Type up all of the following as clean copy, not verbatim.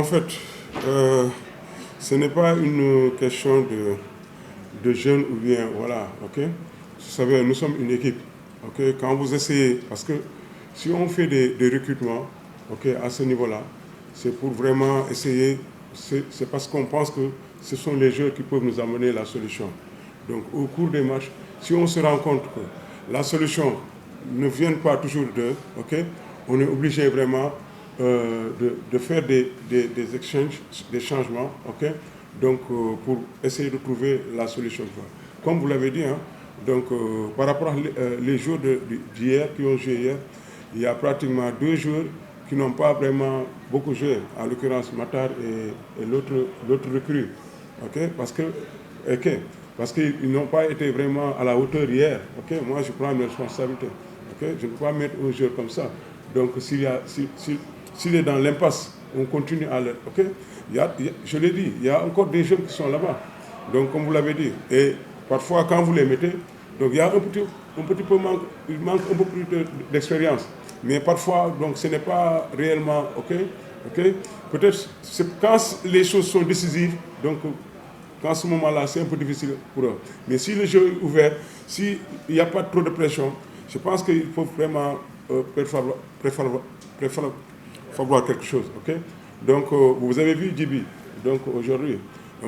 en fait, ce n'est pas une question de jeunes ou bien, voilà, ok. Vous savez, nous sommes une équipe, ok. Quand vous essayez, parce que si on fait des recrutements, ok, à ce niveau-là, c'est pour vraiment essayer, c'est parce qu'on pense que ce sont les jeux qui peuvent nous amener la solution. Donc, au cours des matchs, si on se rend compte que la solution ne vient pas toujours d'eux, ok, on est obligé vraiment de faire des échanges, des changements, ok, donc pour essayer de trouver la solution. Comme vous l'avez dit, hein, donc par rapport à les joueurs d'hier, qui ont joué hier, il y a pratiquement 2 joueurs qui n'ont pas vraiment beaucoup joué, en l'occurrence Matar et l'autre recrue, ok, parce qu'ils n'ont pas été vraiment à la hauteur hier, ok. Moi je prends mes responsabilités, ok, je ne peux pas mettre un joueur comme ça. Donc s'il est dans l'impasse, on continue à le, ok. Je l'ai dit, il y a encore des jeunes qui sont là-bas, donc comme vous l'avez dit, et parfois quand vous les mettez, donc il y a un petit peu il manque un peu plus d'expérience. Mais parfois, donc, ce n'est pas réellement, ok. Peut-être quand les choses sont décisives, donc, à ce moment-là, c'est un peu difficile pour eux. Mais si le jeu est ouvert, s'il n'y a pas trop de pression, je pense qu'il faut vraiment préférer quelque chose, ok. Donc, vous avez vu Djibi, donc aujourd'hui.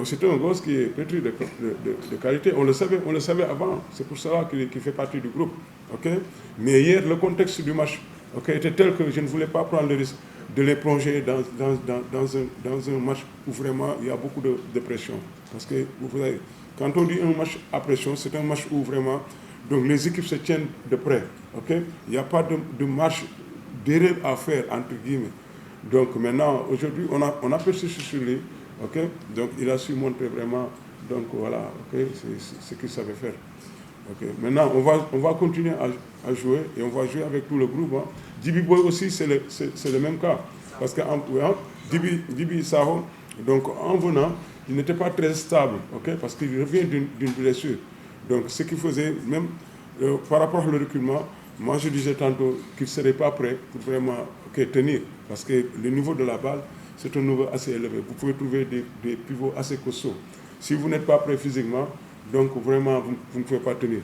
C'est un gosse qui est pétri de qualité. On le savait avant. C'est pour cela qu'il fait partie du groupe. Okay. Mais hier, le contexte du match, okay, était tel que je ne voulais pas prendre le risque de les plonger dans un match où vraiment il y a beaucoup de pression. Parce que vous savez, quand on dit un match à pression, c'est un match où vraiment donc les équipes se tiennent de près. Okay. Il n'y a pas de match d'erreur à faire, entre guillemets. Donc maintenant, aujourd'hui, on a persisté sur lui. Okay. Donc il a su montrer vraiment, donc voilà, okay, c'est ce qu'il savait faire. Okay. Maintenant, on va continuer à jouer et on va jouer avec tout le groupe. Hein. Djibi Boy aussi, c'est le même cas. Parce que Djibi Saho, donc en venant, il n'était pas très stable, okay, parce qu'il revient d'une blessure. Donc ce qu'il faisait, même par rapport au reculement, moi je disais tantôt qu'il ne serait pas prêt pour vraiment tenir. Parce que le niveau de la balle, c'est un niveau assez élevé. Vous pouvez trouver des pivots assez costauds. Si vous n'êtes pas prêt physiquement, donc vraiment, vous ne pouvez pas tenir.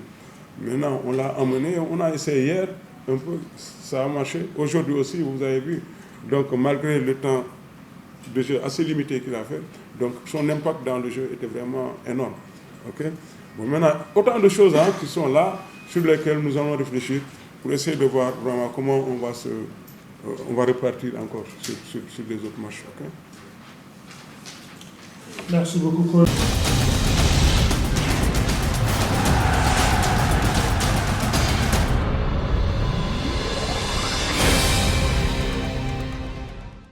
Maintenant, on l'a emmené, on a essayé hier, un peu, ça a marché. Aujourd'hui aussi, vous avez vu, donc malgré le temps de jeu assez limité qu'il a fait, donc son impact dans le jeu était vraiment énorme. Okay. Bon, maintenant, autant de choses hein, qui sont là, sur lesquelles nous allons réfléchir pour essayer de voir vraiment comment on va repartir encore sur les autres matchs. Okay. Merci beaucoup.